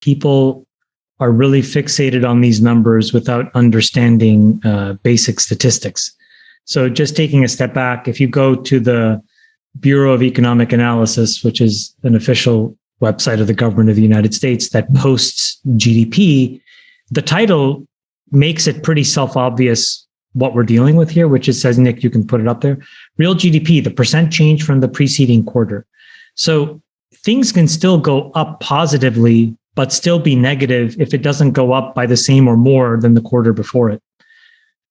people are really fixated on these numbers without understanding basic statistics. So just taking a step back, if you go to the Bureau of Economic Analysis, which is an official website of the government of the United States that posts GDP, the title makes it pretty self-obvious what we're dealing with here, which it says, Nick, you can put it up there. Real GDP, the percent change from the preceding quarter. So things can still go up positively, but still be negative if it doesn't go up by the same or more than the quarter before it.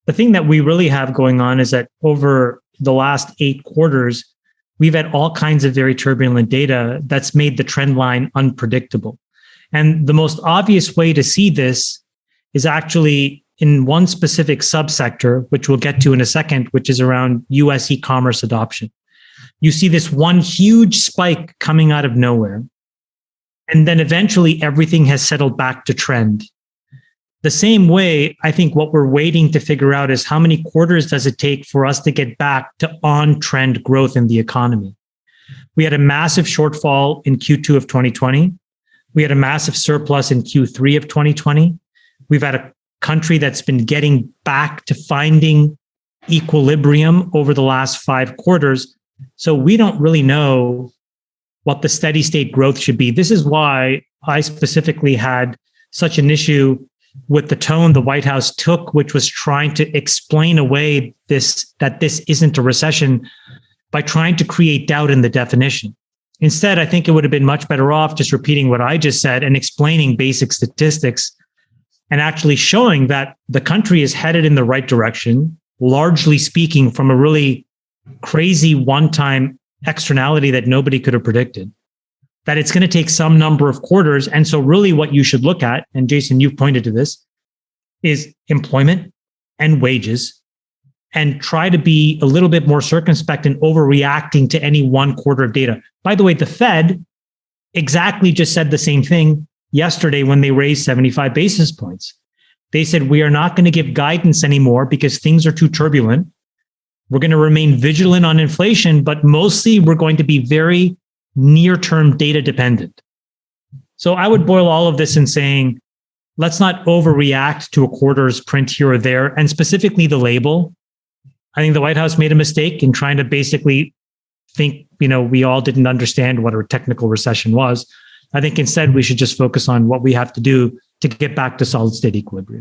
The thing that we really have going on is that over the last 8 quarters, we've had all kinds of very turbulent data that's made the trend line unpredictable. And the most obvious way to see this is actually in one specific subsector, which we'll get to in a second, which is around US e-commerce adoption. You see this one huge spike coming out of nowhere. And then eventually everything has settled back to trend. The same way, I think what we're waiting to figure out is how many quarters does it take for us to get back to on-trend growth in the economy. We had a massive shortfall in Q2 of 2020. We had a massive surplus in Q3 of 2020. We've had a country that's been getting back to finding equilibrium over the last 5 quarters. So we don't really know what the steady state growth should be. This is why I specifically had such an issue with the tone the White House took, which was trying to explain away that this isn't a recession by trying to create doubt in the definition. Instead, I think it would have been much better off just repeating what I just said and explaining basic statistics and actually showing that the country is headed in the right direction, largely speaking, from a really crazy one-time externality that nobody could have predicted, that it's going to take some number of quarters. And so really what you should look at, and Jason, you've pointed to this, is employment and wages, and try to be a little bit more circumspect in overreacting to any one quarter of data. By the way, the Fed exactly just said the same thing yesterday when they raised 75 basis points. They said, we are not going to give guidance anymore because things are too turbulent. We're going to remain vigilant on inflation, but mostly we're going to be very near-term data dependent. So I would boil all of this in saying, let's not overreact to a quarter's print here or there, and specifically the label. I think the White House made a mistake in trying to basically think, we all didn't understand what a technical recession was. I think instead we should just focus on what we have to do to get back to solid state equilibrium.